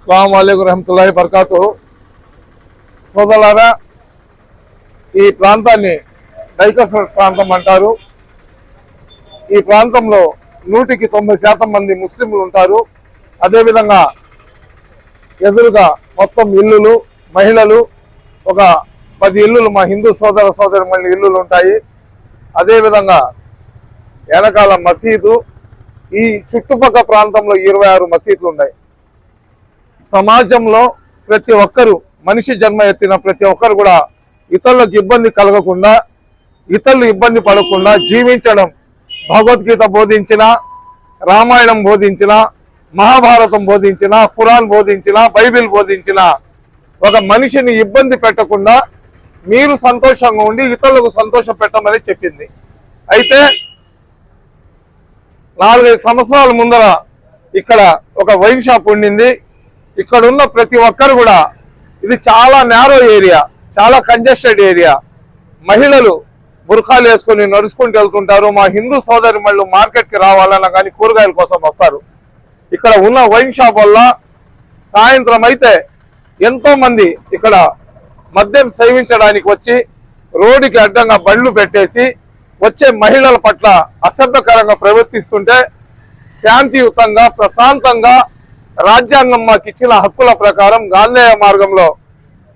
అస్సలాము అలైకుం రహమతుల్లాహి బర్కాతుహు. సోదరులారా, ఈ ప్రాంతాన్ని డైకస్ ప్రాంతం అంటారు. ఈ ప్రాంతంలో 100కి 90% మంది ముస్లింలు ఉంటారు. అదేవిధంగా ఎదురుగా మొత్తం ఇల్లులు, మహిళలు, ఒక 10 ఇల్లులు మా హిందూ సోదరి ఇల్లులు ఉంటాయి. అదేవిధంగా వెనకాల మసీదు. ఈ చుట్టుపక్కల ప్రాంతంలో 26 మసీదులు ఉన్నాయి. సమాజంలో ప్రతి ఒక్కరు, మనిషి జన్మ ఎత్తిన ప్రతి ఒక్కరు కూడా ఇతరులకు ఇబ్బంది కలగకుండా, ఇతరులు ఇబ్బంది పడకుండా జీవించడం భగవద్గీత బోధించిన, రామాయణం బోధించిన, మహాభారతం బోధించిన, ఖురాన్ బోధించిన, బైబిల్ బోధించిన ఒక మనిషిని ఇబ్బంది పెట్టకుండా మీరు సంతోషంగా ఉండి ఇతరులకు సంతోష పెట్టమని చెప్పింది. అయితే 4-5 సంవత్సరాల ముందర ఇక్కడ ఒక వైన్ షాప్ ఉండింది. ఇక్కడ ఉన్న ప్రతి ఒక్కరు కూడా, ఇది చాలా నేరో ఏరియా, చాలా కంజెస్టెడ్ ఏరియా. మహిళలు బుర్ఖాలు వేసుకొని నడుచుకుంటూ వెళ్తుంటారు. మా హిందూ సోదరి మళ్ళు మార్కెట్కి రావాలన్నా కానీ కూరగాయల కోసం వస్తారు. ఇక్కడ ఉన్న వైన్ షాప్ వల్ల సాయంత్రం అయితే ఎంతో మంది ఇక్కడ మద్యం సేవించడానికి వచ్చి రోడ్డుకి అడ్డంగా బండ్లు పెట్టేసి వచ్చే మహిళల పట్ల అసభ్యకరంగా ప్రవర్తిస్తుంటే శాంతియుతంగా, ప్రశాంతంగా రాజ్యాంగం మాకు ఇచ్చిన హక్కుల ప్రకారం గాంధేయ మార్గంలో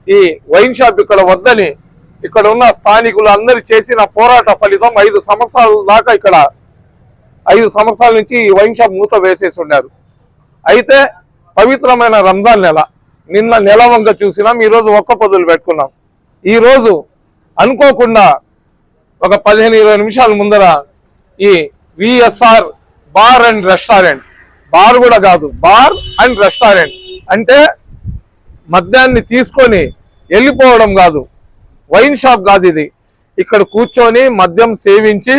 ఈ వైన్ షాప్ ఇక్కడ వద్దని ఇక్కడ ఉన్న స్థానికులు అందరూ చేసిన పోరాట ఫలితం 5 సంవత్సరాల దాకా ఇక్కడ 5 సంవత్సరాల నుంచి ఈ వైన్ షాప్ మూత వేసేసి ఉన్నారు. అయితే పవిత్రమైన రంజాన్ నెల, నిన్న నెలవంక చూసినాం, ఈరోజు ఒక్క పొద్దులు పెట్టుకున్నాం. ఈరోజు అనుకోకుండా ఒక 15-20 నిమిషాల ముందర ఈ VSR bar and restaurant, bar కూడా కాదు, బార్ అండ్ రెస్టారెంట్ అంటే మద్యాన్ని తీసుకొని వెళ్ళిపోవడం కాదు, వైన్ షాప్ కాదు ఇది. ఇక్కడ కూర్చొని మద్యం సేవించి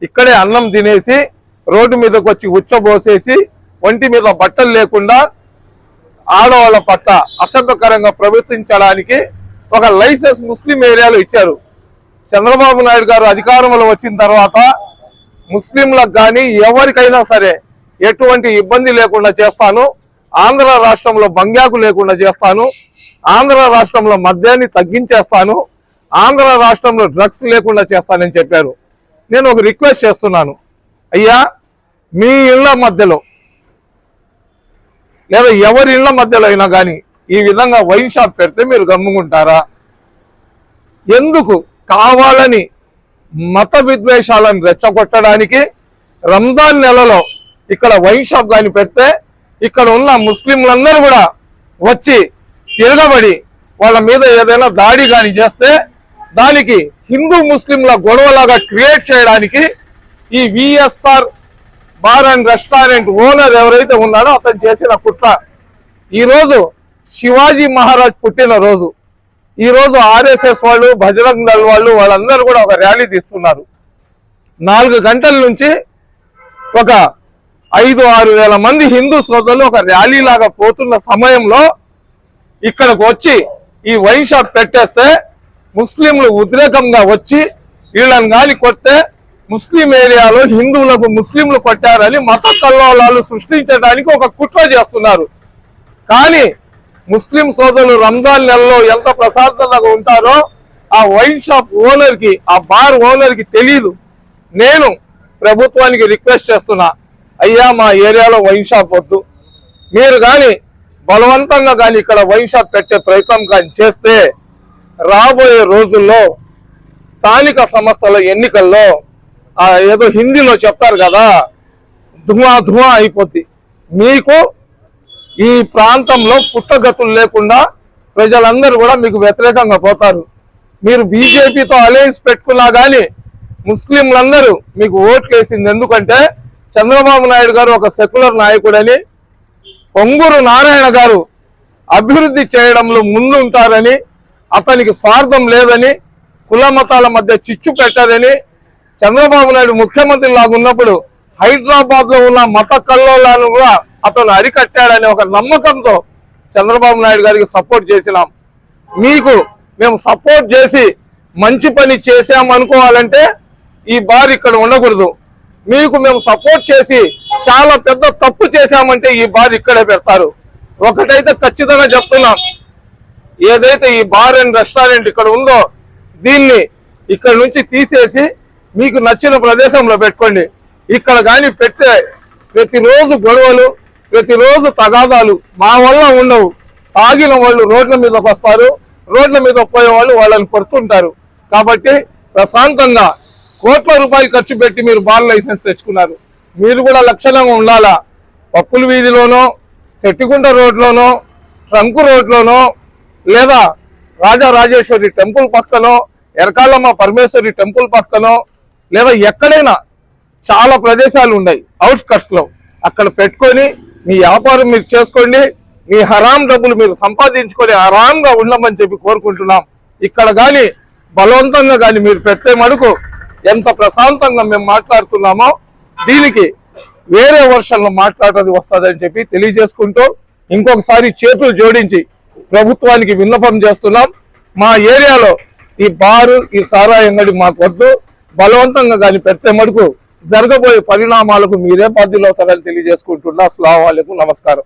ఇక్కడే అన్నం తినేసి రోడ్డు మీదకి వచ్చి ఉచ్చబోసేసి ఒంటి మీద బట్టలు లేకుండా ఆడవాళ్ళ పట్ల అసభ్యకరంగా ప్రవర్తించడానికి ఒక లైసెన్స్ ముస్లిం ఏరియాలో ఇచ్చారు. చంద్రబాబు నాయుడు గారు అధికారంలో వచ్చిన తర్వాత ముస్లింలకు కానీ ఎవరికైనా సరే ఎటువంటి ఇబ్బంది లేకుండా చేస్తాను, ఆంధ్ర రాష్ట్రంలో బంగ్యాకు లేకుండా చేస్తాను, ఆంధ్ర రాష్ట్రంలో మద్యాన్ని తగ్గించేస్తాను, ఆంధ్ర రాష్ట్రంలో డ్రగ్స్ లేకుండా చేస్తానని చెప్పారు. నేను ఒక రిక్వెస్ట్ చేస్తున్నాను, అయ్యా మీ ఇళ్ల మధ్యలో లేదా ఎవరి ఇళ్ల మధ్యలో అయినా కానీ ఈ విధంగా వైన్ షాప్ పెడితే మీరు గమ్ముకుంటారా? ఎందుకు కావాలని మత విద్వేషాలను రెచ్చగొట్టడానికి రంజాన్ నెలలో ఇక్కడ వైన్ షాప్ కానీ పెడితే ఇక్కడ ఉన్న ముస్లింలందరూ కూడా వచ్చి తిరగబడి వాళ్ళ మీద ఏదైనా దాడి కానీ చేస్తే దానికి హిందూ ముస్లింల గొడవలాగా క్రియేట్ చేయడానికి ఈ VSR bar and restaurant owner ఎవరైతే ఉన్నాడో అతను చేసిన కుట్ర. ఈరోజు శివాజీ మహారాజ్ పుట్టిన రోజు. ఈరోజు ఆర్ఎస్ఎస్ వాళ్ళు, బజరంగ్ దళ్ వాళ్ళు, వాళ్ళందరూ కూడా ఒక ర్యాలీ తీస్తున్నారు. 4 గంటల నుంచి ఒక 5-6 వేల మంది హిందూ సోదరులు ఒక ర్యాలీ లాగా పోతున్న సమయంలో ఇక్కడికి వచ్చి ఈ వైన్ షాప్ పెట్టేస్తే ముస్లింలు ఉద్రేకంగా వచ్చి వీళ్ళని గాలి కొడితే ముస్లిం ఏరియాలో హిందువులకు ముస్లింలు కొట్టారని మత కల్లోలాలు సృష్టించడానికి ఒక కుట్ర చేస్తున్నారు. కానీ ముస్లిం సోదరులు రంజాన్ నెలలో ఎంత ప్రశాంతంగా ఉంటారో ఆ వైన్ షాప్ ఓనర్కి, ఆ బార్ ఓనర్కి తెలియదు. నేను ప్రభుత్వానికి రిక్వెస్ట్ చేస్తున్నా, అయ్యా మా ఏరియాలో వైన్ షాప్ వద్దు, మీరు కానీ బలవంతంగా కానీ ఇక్కడ వైన్ షాప్ పెట్టే ప్రయత్నం కానీ చేస్తే రాబోయే రోజుల్లో స్థానిక సంస్థల ఎన్నికల్లో ఏదో హిందీలో చెప్తారు కదా, ధువా అయిపోద్ది. మీకు ఈ ప్రాంతంలో పుట్టగతులు లేకుండా ప్రజలందరూ కూడా మీకు వ్యతిరేకంగా పోతారు. మీరు బీజేపీతో అలయన్స్ పెట్టుకున్నా కానీ ముస్లింలందరూ మీకు ఓట్లు వేసింది ఎందుకంటే చంద్రబాబు నాయుడు గారు ఒక సెక్యులర్ నాయకుడని, పొంగూరు నారాయణ గారు అభివృద్ధి చేయడంలో ముందు ఉంటారని, అతనికి స్వార్థం లేదని, కుల మతాల మధ్య చిచ్చు పెట్టారని, చంద్రబాబు నాయుడు ముఖ్యమంత్రి లాగా ఉన్నప్పుడు హైదరాబాద్ లో ఉన్న మత కల్లోలాలను కూడా అతను అరికట్టాడనే ఒక నమ్మకంతో చంద్రబాబు నాయుడు గారికి సపోర్ట్ చేసినాం. మీకు మేము సపోర్ట్ చేసి మంచి పని చేసామనుకోవాలంటే ఈ బార్ ఇక్కడ ఉండకూడదు. మీకు మేము సపోర్ట్ చేసి చాలా పెద్ద తప్పు చేశామంటే ఈ బార్ ఇక్కడే పెడతారు. ఒకటైతే ఖచ్చితంగా చెప్తున్నాం, ఏదైతే ఈ బార్ అండ్ రెస్టారెంట్ ఇక్కడ ఉందో దీన్ని ఇక్కడ నుంచి తీసేసి మీకు నచ్చిన ప్రదేశంలో పెట్టుకోండి. ఇక్కడ కానీ పెట్టే ప్రతిరోజు గొడవలు, ప్రతిరోజు తగాదాలు మా వల్ల ఉండవు. తాగిన వాళ్ళు రోడ్ల మీదకి వస్తారు, రోడ్ల మీద పోయే వాళ్ళు వాళ్ళని కొడుతుంటారు. కాబట్టి ప్రశాంతంగా కోట్ల రూపాయలు ఖర్చు పెట్టి మీరు బార్ లైసెన్స్ తెచ్చుకున్నారు, మీరు కూడా లక్షణంగా ఉండాలా. పప్పుల వీధిలోనో, సెట్టిగుంట రోడ్లోనో, ట్రంకు రోడ్లోనో, లేదా రాజరాజేశ్వరి టెంపుల్ పక్కనో, ఎరకాలమ్మ పరమేశ్వరి టెంపుల్ పక్కనో, లేదా ఎక్కడైనా చాలా ప్రదేశాలు ఉన్నాయి అవుట్స్కట్స్ లో, అక్కడ పెట్టుకొని మీ వ్యాపారం మీరు చేసుకోండి. మీ హరాం డబ్బులు మీరు సంపాదించుకొని హరాంగా ఉండమని చెప్పి కోరుకుంటున్నాం. ఇక్కడ కానీ బలవంతంగా కానీ మీరు పెట్టే మడుకు ఎంత ప్రశాంతంగా మేము మాట్లాడుతున్నామో దీనికి వేరే వర్షన్లో మాట్లాడేది వస్తుందని చెప్పి తెలియజేసుకుంటూ ఇంకొకసారి చేతులు జోడించి ప్రభుత్వానికి విన్నపం చేస్తున్నాం. మా ఏరియాలో ఈ బారు, ఈ సారా అంగడి మాకు వద్దు. బలవంతంగా కానీ పెడితే మటుకు జరగబోయే పరిణామాలకు మీరే బాధ్యులు అవుతారని తెలియజేసుకుంటున్నా. అస్సలాము అలైకుం, నమస్కారం.